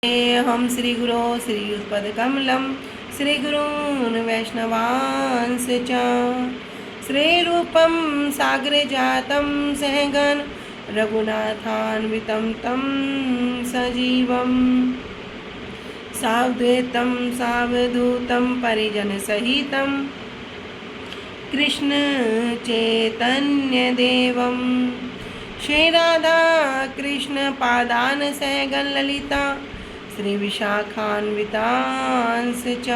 हम श्री गुरो श्रीयुतपदकमलं श्रीगुरून् वैष्णवांश्च च श्रीरूपं सागरे जातं सहगण रघुनाथान्वितं तं सजीवं सावधूतं सावधूतं परिजनसहितं कृष्ण चैतन्यदेवं श्री राधा कृष्ण पादान सहगण ललिता श्री विशाखान्वितांश्च च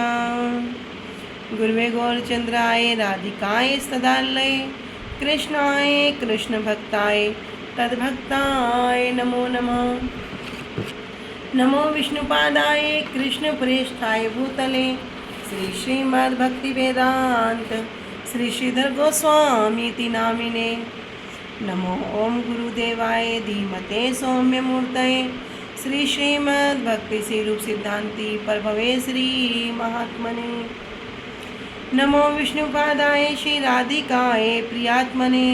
गुरुवे गौरचंद्राय राधिकाय सदालये कृष्णाय कृष्ण भक्ताय तद्भक्ताय नमो नमः। नमो विष्णुपादाय कृष्ण प्रेष्ठाय भूतले श्री श्रीमद्भक्ति वेदांत श्री श्रीधर गोस्वामी नामिने। नमो ओम गुरुदेवाय धीमते सौम्य मूर्तये श्री श्रीमद् भक्ति स्वरूप सिद्धांति प्रभवे श्री महात्मने। नमो विष्णुपादाय श्री राधिकाय प्रियात्मने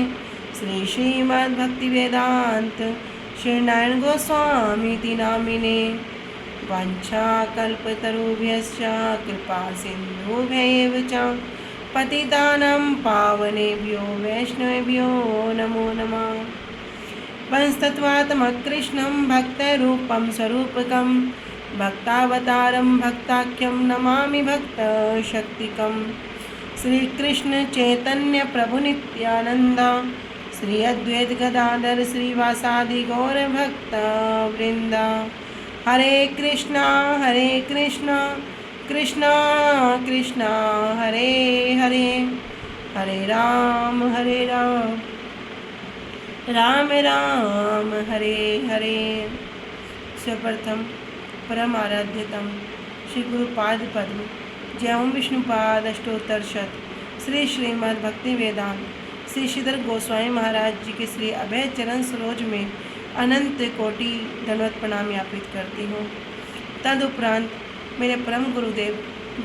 श्री श्रीमद् भक्ति वेदांत श्री नारायण गोस्वामी नामिने। वाञ्छा कल्पतरुभ्यश्च कृपा सिन्धुभ्यैव च पतितानां पावनेभ्यो वैष्णवेभ्यो नमो नमः। पंचतत्त्वात्मकृष्णं भक्तरूपं स्वरूपकं भक्तावतारं भक्ताख्यं नमामि भक्तशक्तिकं श्रीकृष्ण चैतन्य प्रभु नित्यानंद श्री अद्वैत गदाधर श्रीवासादि गौर भक्त वृंद। हरे कृष्णा कृष्णा कृष्णा हरे हरे हरे राम राम राम हरे हरे। सर्वप्रथम परम आराध्यतम श्री गुरुपाद पद्म जय ओम विष्णुपाद अष्टोत्तर शत श्री श्रीमद् भक्ति वेदांत श्री श्रीधर गोस्वामी महाराज जी के श्री अभय चरण सरोज में अनंत कोटि धन्यवाद प्रणाम ज्ञापित करती हूँ। तदुपरांत मेरे परम गुरुदेव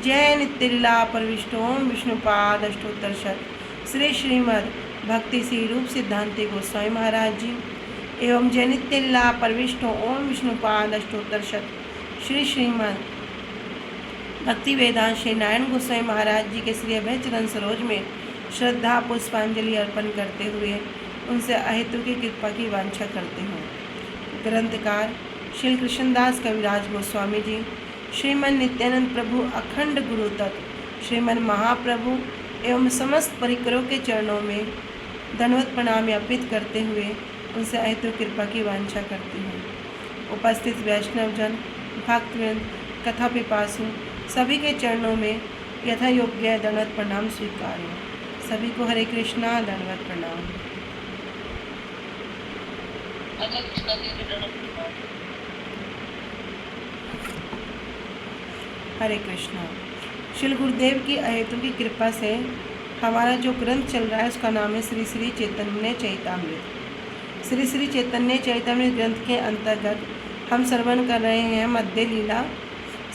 जय नित्यलीला परविष्ट ओम विष्णुपाद अष्टोत्तर शत श्री श्रीमद् भक्ति श्री रूप सिद्धांति गोस्वामी महाराज जी एवं जय नित्यलीला परविष्ट ओम विष्णुपाद अष्टोत्तर शत श्री श्रीमद् भक्ति वेदांत श्री नारायण गोस्वामी महाराज जी के श्री अभय चरण सरोज में श्रद्धा पुष्पांजलि अर्पण करते हुए उनसे अहेतु की कृपा की वांछा करते हूँ। ग्रंथकार श्री कृष्णदास कविराज गोस्वामी जी, श्रीमन नित्यानंद प्रभु अखंड गुरु तत्व श्रीमन महाप्रभु एवं समस्त परिकरों के चरणों में दंडवत प्रणाम अर्पित करते हुए उनसे अहेतु कृपा की वांछा करती हूँ। उपस्थित वैष्णवजन भक्तवृंद कथा पिपासु सभी के चरणों में यथा योग्य दंडवत प्रणाम स्वीकार्य। सभी को हरे कृष्णा दंडवत प्रणाम। हरे कृष्णा। श्री गुरुदेव की अहेतु की कृपा से हमारा जो ग्रंथ चल रहा है उसका नाम है श्री श्री चैतन्य चैतामृत। श्री श्री चैतन्य चैतामृत ग्रंथ के अंतर्गत हम श्रवण कर रहे हैं मध्य लीला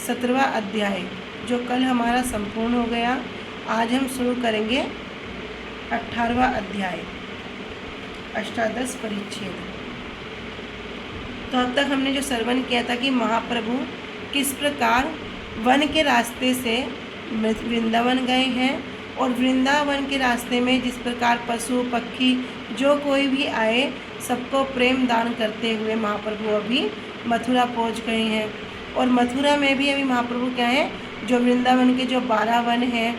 17वां अध्याय, जो कल हमारा संपूर्ण हो गया। आज हम शुरू करेंगे 18वां अध्याय अष्टादश परिच्छेद। तो अब तक हमने जो श्रवण किया था कि महाप्रभु किस प्रकार वन के रास्ते से वृंदावन गए हैं और वृंदावन के रास्ते में जिस प्रकार पशु पक्षी जो कोई भी आए सबको प्रेम दान करते हुए महाप्रभु अभी मथुरा पहुंच गए हैं। और मथुरा में भी अभी महाप्रभु क्या है, जो वृंदावन के जो 12 वन हैं,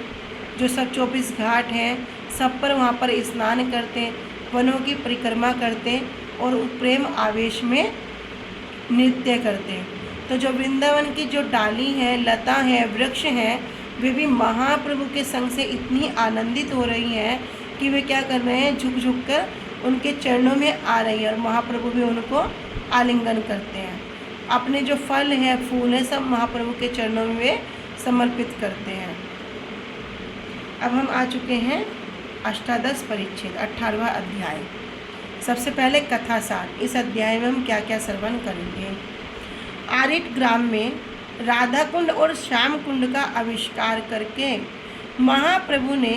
जो सब 24 घाट हैं, सब पर वहाँ पर स्नान करते, वनों की परिक्रमा करते और प्रेम आवेश में नृत्य करते। तो जो वृंदावन की जो डाली है, लता है, वृक्ष हैं, वे भी महाप्रभु के संग से इतनी आनंदित हो रही हैं कि वे क्या कर रहे हैं, झुक झुक कर उनके चरणों में आ रही है और महाप्रभु भी उनको आलिंगन करते हैं। अपने जो फल है, फूल है, सब महाप्रभु के चरणों में वे समर्पित करते हैं। अब हम आ चुके हैं अष्टादश परिच्छेद 18वां अध्याय। सबसे पहले कथा सार। इस अध्याय में हम क्या क्या श्रवण करेंगे। आरिट ग्राम में राधा कुंड और श्याम कुंड का आविष्कार करके महाप्रभु ने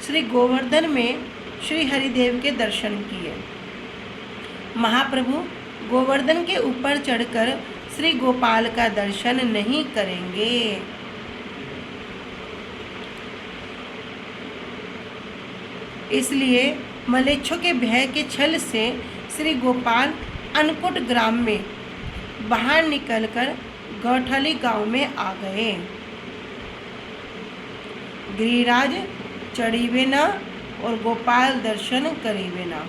श्री गोवर्धन में श्री हरिदेव के दर्शन किए। महाप्रभु गोवर्धन के ऊपर चढ़कर श्री गोपाल का दर्शन नहीं करेंगे। इसलिए मलेच्छों के भय के छल से श्री गोपाल अन्नकूट ग्राम में बाहर निकलकर गौठली गांव में आ गए। गिरिराज चढ़ीबे ना और गोपाल दर्शन करीबे ना।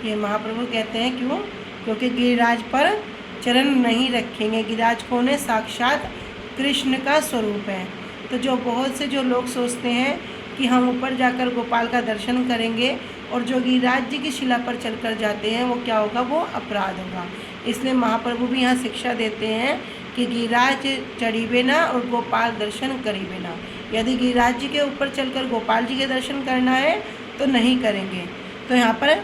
ये महाप्रभु कहते हैं क्यों? क्योंकि गिरिराज पर चरण नहीं रखेंगे। गिरिराज कौन है? साक्षात कृष्ण का स्वरूप है। तो जो बहुत से जो लोग सोचते हैं कि हम ऊपर जाकर गोपाल का दर्शन करेंगे और जो गिरिराज जी की शिला पर चलकर जाते हैं वो क्या होगा? वो अपराध होगा। इसलिए महाप्रभु भी यहाँ शिक्षा देते हैं कि गिरिराज चढ़ीबे ना और गोपाल दर्शन करीबे ना। यदि गिरिराज जी के ऊपर चलकर गोपाल जी के दर्शन करना है तो नहीं करेंगे। तो यहाँ पर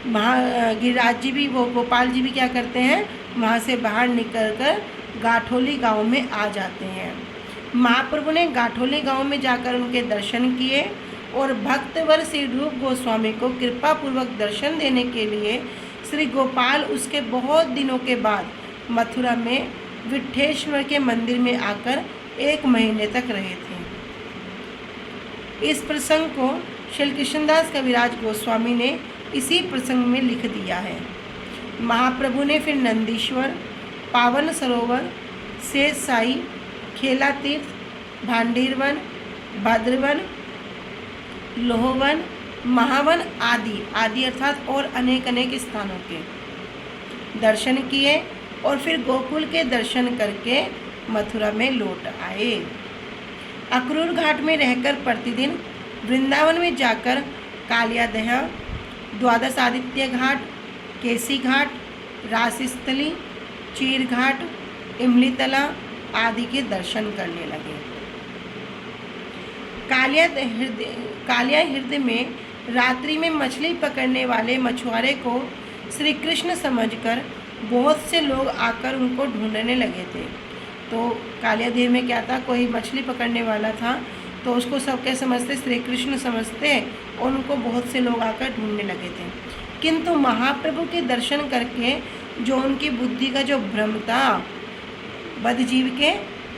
गिरिराज जी भी, वो गोपाल जी भी क्या करते हैं? वहाँ से बाहर निकलकर गाठोली गांव में आ जाते हैं। महाप्रभु ने गाठोली गांव में जाकर उनके दर्शन किए और भक्तवर श्री रूप गोस्वामी को कृपा पूर्वक दर्शन देने के लिए श्री गोपाल उसके बहुत दिनों के बाद मथुरा में विट्ठेश्वर के मंदिर में आकर 1 महीने तक रहे थे। इस प्रसंग को श्री कृष्णदास कविराज गोस्वामी ने इसी प्रसंग में लिख दिया है। महाप्रभु ने फिर नंदीश्वर, पावन सरोवर, शेष साई, खेला तीर्थ, भांडीरवन, भद्रवन, लोहवन, महावन आदि अर्थात और अनेक स्थानों के दर्शन किए और फिर गोकुल के दर्शन करके मथुरा में लौट आए। अक्रूर घाट में रहकर प्रतिदिन वृंदावन में जाकर कालियादह, द्वादश आदित्य घाट, केसी घाट, रासस्थली, चीर घाट, इमलीतला आदि के दर्शन करने लगे। कालिया हृदय में रात्रि में मछली पकड़ने वाले मछुआरे को श्री कृष्ण समझकर बहुत से लोग आकर उनको ढूंढने लगे थे। तो कालियादेह में क्या था? कोई मछली पकड़ने वाला था तो उसको सब क्या समझते? श्री कृष्ण समझते और उनको बहुत से लोग आकर ढूंढने लगे थे। किंतु महाप्रभु के दर्शन करके जो उनकी बुद्धि का जो भ्रम था, बद्धजीव के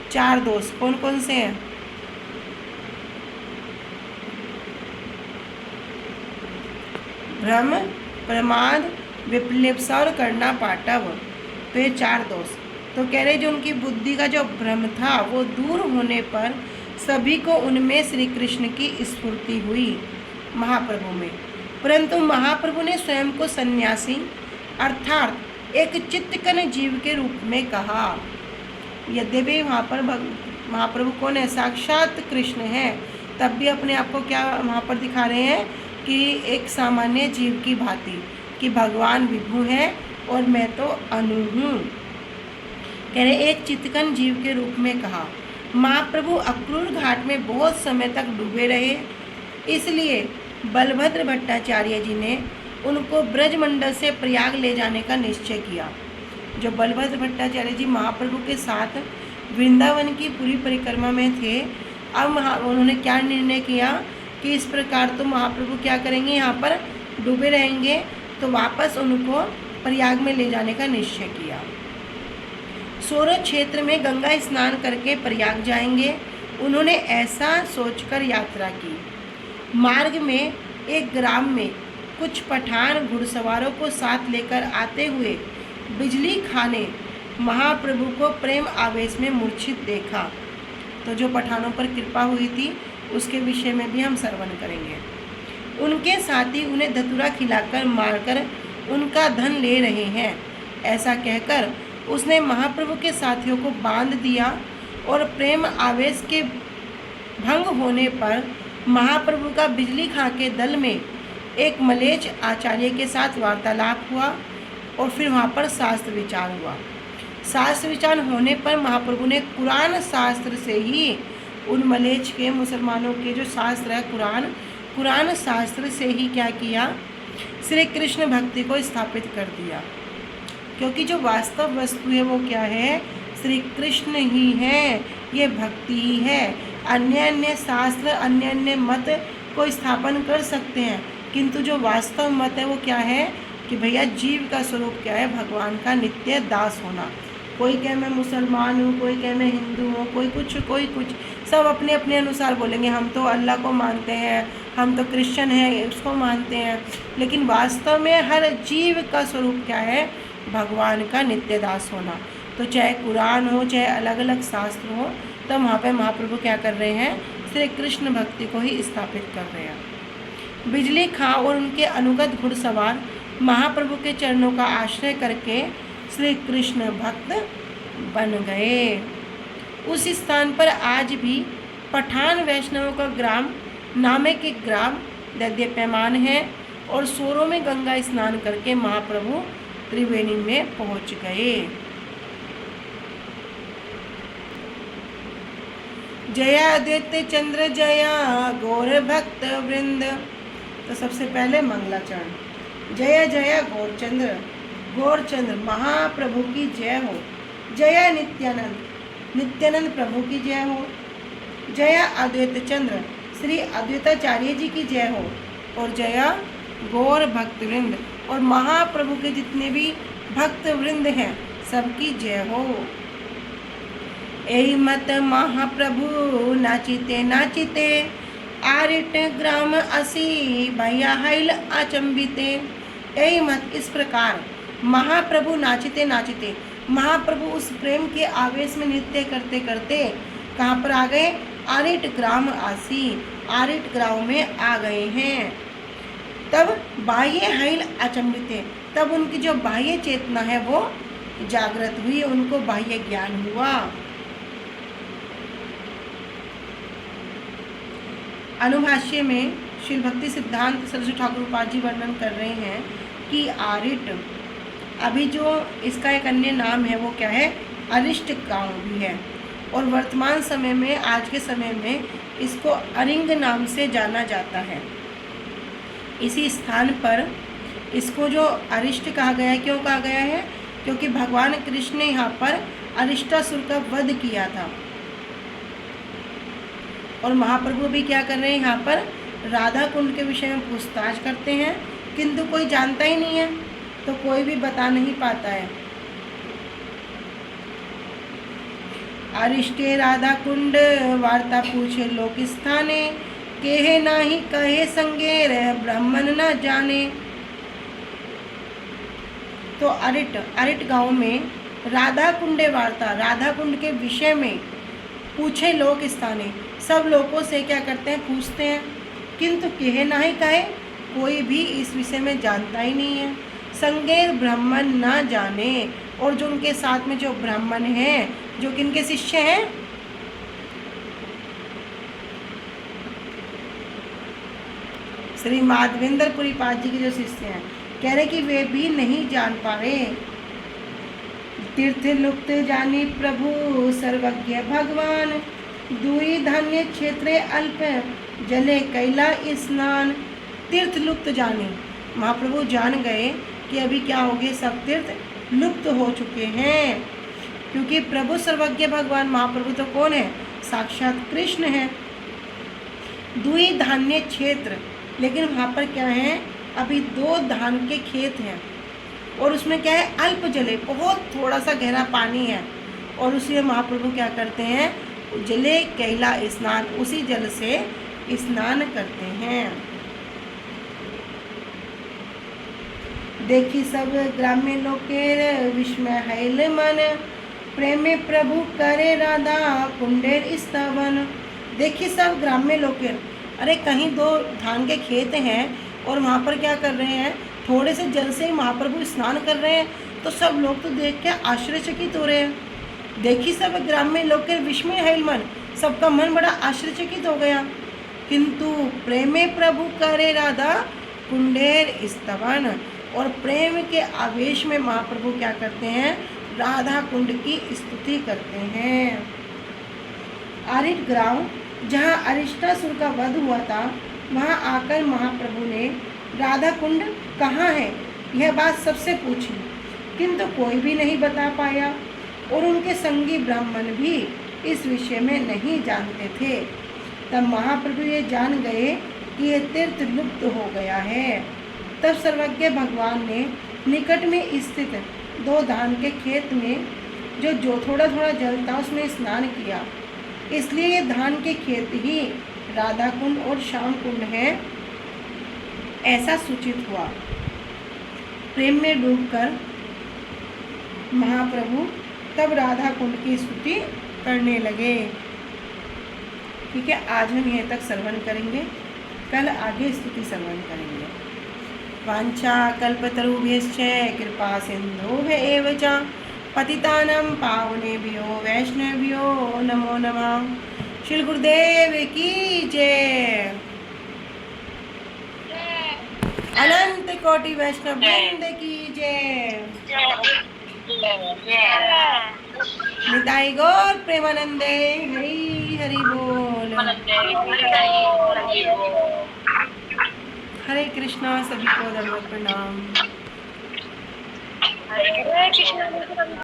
4 दोष कौन कौन से हैं? भ्रम, प्रमाद, विप्लिप्सा और करना पाटव। तो ये 4 दोष। तो कह रहे जो उनकी बुद्धि का जो भ्रम था वो दूर होने पर सभी को उनमें श्री कृष्ण की स्फूर्ति हुई महाप्रभु में। परंतु महाप्रभु ने स्वयं को सन्यासी अर्थात एक चित्तकन जीव के रूप में कहा। यद्यपि वहाँ पर महाप्रभु कौन है? साक्षात कृष्ण है, तब भी अपने आप को क्या वहाँ पर दिखा रहे हैं कि एक सामान्य जीव की भांति, कि भगवान विभु है और मैं तो अनु हूँ। कह रहे एक चित्तकन जीव के रूप में कहा। महाप्रभु अक्रूर घाट में बहुत समय तक डूबे रहे, इसलिए बलभद्र भट्टाचार्य जी ने उनको ब्रजमंडल से प्रयाग ले जाने का निश्चय किया। जो बलभद्र भट्टाचार्य जी महाप्रभु के साथ वृंदावन की पूरी परिक्रमा में थे, अब उन्होंने क्या निर्णय किया कि इस प्रकार तो महाप्रभु क्या करेंगे? यहाँ पर डूबे रहेंगे, तो वापस उनको प्रयाग में ले जाने का निश्चय किया। सोरठ क्षेत्र में गंगा स्नान करके प्रयाग जाएंगे, उन्होंने ऐसा सोचकर यात्रा की। मार्ग में एक ग्राम में कुछ पठान घुड़सवारों को साथ लेकर आते हुए बिजली खाने महाप्रभु को प्रेम आवेश में मूर्छित देखा। तो जो पठानों पर कृपा हुई थी उसके विषय में भी हम श्रवण करेंगे। उनके साथी उन्हें धतूरा खिलाकर मारकर उनका धन ले रहे हैं, ऐसा कहकर उसने महाप्रभु के साथियों को बांध दिया और प्रेम आवेश के भंग होने पर महाप्रभु का बिजली खां के दल में एक मलेच्छ आचार्य के साथ वार्तालाप हुआ और फिर वहाँ पर शास्त्र विचार हुआ। शास्त्र विचार होने पर महाप्रभु ने कुरान शास्त्र से ही उन मलेच्छ के, मुसलमानों के जो शास्त्र है कुरान शास्त्र से ही क्या किया? श्री कृष्ण भक्ति को स्थापित कर दिया। क्योंकि जो वास्तव वस्तु है वो क्या है? श्री कृष्ण ही है, ये भक्ति ही है। अन्य शास्त्र अन्य मत को स्थापन कर सकते हैं, किंतु जो वास्तव मत है वो क्या है? कि भैया जीव का स्वरूप क्या है, भगवान का नित्य दास होना। कोई कहे मैं मुसलमान हूँ, कोई कहे मैं हिंदू हूँ, कोई कुछ, सब अपने अपने अनुसार बोलेंगे। हम तो अल्लाह को मानते हैं, हम तो क्रिश्चियन हैं, उसको मानते हैं। लेकिन वास्तव में हर जीव का स्वरूप क्या है, भगवान का नित्य दास होना। तो चाहे कुरान हो, चाहे अलग अलग शास्त्र हो, तो वहाँ पे महाप्रभु क्या कर रहे हैं, श्री कृष्ण भक्ति को ही स्थापित कर रहे हैं। बिजली खां और उनके अनुगत घुड़सवार महाप्रभु के चरणों का आश्रय करके श्री कृष्ण भक्त बन गए। उस स्थान पर आज भी पठान वैष्णवों का ग्राम नामक एक ग्राम दैदीप्यमान है और सोरों में गंगा स्नान करके महाप्रभु त्रिवेणी में पहुंच गए। जया अद्वैत चंद्र जया गौर भक्त वृंद। तो सबसे पहले मंगलाचरण। जय जय गौरचंद्र महाप्रभु की जय हो। जय नित्यानंद प्रभु की जय हो। जय अद्वैत चंद्र श्री अद्वैताचार्य जी की जय हो। और जय गौर भक्त वृंद, और महाप्रभु के जितने भी भक्त वृंद हैं सबकी जय हो। एहि मत महाप्रभु नाचिते नाचिते आरिट ग्राम असी भैया हैल अचंबिते। एहि मत, इस प्रकार महाप्रभु नाचिते नाचिते, महाप्रभु उस प्रेम के आवेश में नृत्य करते करते कहाँ पर आ गए, आरिट ग्राम आसी, आरिट ग्राम में आ गए हैं। तब बाह्य हैल अचंबिते, तब उनकी जो बाह्य चेतना है वो जागृत हुई, उनको बाह्य ज्ञान हुआ। अनुभाष्य में श्री भक्ति सिद्धांत सरस्वती ठाकुर पाद जी वर्णन कर रहे हैं कि आरिट, अभी जो इसका एक अन्य नाम है वो क्या है, अरिष्ट गांव भी है। और वर्तमान समय में, आज के समय में इसको अरिंग नाम से जाना जाता है। इसी स्थान पर इसको जो अरिष्ट कहा गया है, क्यों कहा गया है, क्योंकि भगवान कृष्ण ने यहाँ पर अरिष्टासुर का वध किया था। और महाप्रभु भी क्या कर रहे हैं, यहाँ पर राधा कुंड के विषय में पूछताछ करते हैं, किंतु कोई जानता ही नहीं है, तो कोई भी बता नहीं पाता है। अरिष्टे राधा कुंड वार्ता पूछे लोक स्थाने, केहे नाही कहे संगेर ब्राह्मण न जाने। तो अरिट गांव में राधा कुंडे वार्ता, राधा कुंड के विषय में पूछे लोक स्थाने, सब लोगों से क्या करते हैं, पूछते हैं, किंतु कहे नहीं कहे, कोई भी इस विषय में जानता ही नहीं है। संगेर ब्राह्मण ना जाने, और जो उनके साथ में जो ब्राह्मण हैं, जो किनके शिष्य हैं, श्री माधवेंद्रपुरी पाद जी के जो शिष्य हैं, कह रहे कि वे भी नहीं जान पा रहे। तीर्थ लुप्त जानी प्रभु सर्वज्ञ भगवान, दुई धान्य क्षेत्रे अल्प जले कैला स्नान। तीर्थ लुप्त जाने, महाप्रभु जान गए कि अभी क्या हो गए, सब तीर्थ लुप्त हो चुके हैं, क्योंकि प्रभु सर्वज्ञ भगवान महाप्रभु तो कौन है, साक्षात कृष्ण है। दुई धान्य क्षेत्र, लेकिन वहाँ पर क्या है, अभी 2 धान के खेत हैं, और उसमें क्या है, अल्प जले, बहुत थोड़ा सा गहरा पानी है, और उसी महाप्रभु क्या करते हैं, जले कैला स्नान, उसी जल से स्नान करते हैं। देखी सब ग्राम्य लोकेर विस्मय हैल मन, प्रेमे प्रभु करे राधा कुंडेर स्तवन। देखी सब ग्राम्य लोकेर, अरे कहीं 2 धान के खेत हैं और वहाँ पर क्या कर रहे हैं, थोड़े से जल से ही महाप्रभु स्नान कर रहे हैं, तो सब लोग तो देख के आश्चर्यचकित हो रहे हैं। देखी सब ग्राम्य लोकेर विस्मय हैल मन, सबका मन बड़ा आश्चर्यचकित हो गया। किंतु प्रेमे प्रभु करे राधा कुंडेर स्तवन, और प्रेम के आवेश में महाप्रभु क्या करते हैं, राधा कुंड की स्तुति करते हैं। आरिट ग्राम, जहाँ अरिष्टासुर का वध हुआ था, वहाँ आकर महाप्रभु ने राधा कुंड कहाँ है, यह बात सबसे पूछी, किंतु कोई भी नहीं बता पाया, और उनके संगी ब्राह्मण भी इस विषय में नहीं जानते थे। तब महाप्रभु ये जान गए कि यह तीर्थ लुप्त हो गया है। तब सर्वज्ञ भगवान ने निकट में स्थित 2 धान के खेत में जो थोड़ा थोड़ा जल था उसमें स्नान किया। इसलिए ये धान के खेत ही राधा कुंड और श्याम कुंड है, ऐसा सूचित हुआ। प्रेम में डूबकर महाप्रभु तब राधा कुंड की स्तुति करने लगे। ठीक है, आज हम यहीं तक श्रवण करेंगे, कल आगे स्तुति श्रवण करेंगे। वांछा कल्पतरुभ्यश्च कृपा सिन्धुभ्य एव च पतितानां पावनेभ्यो वैष्णवेभ्यो नमो नमः। श्री गुरुदेव की जय। अनंत कोटि वैष्णव वृंद की जय। निताई गौर प्रेमानंदे हरि हरि बोल। हरे कृष्णा, सभी को दंडवत प्रणाम।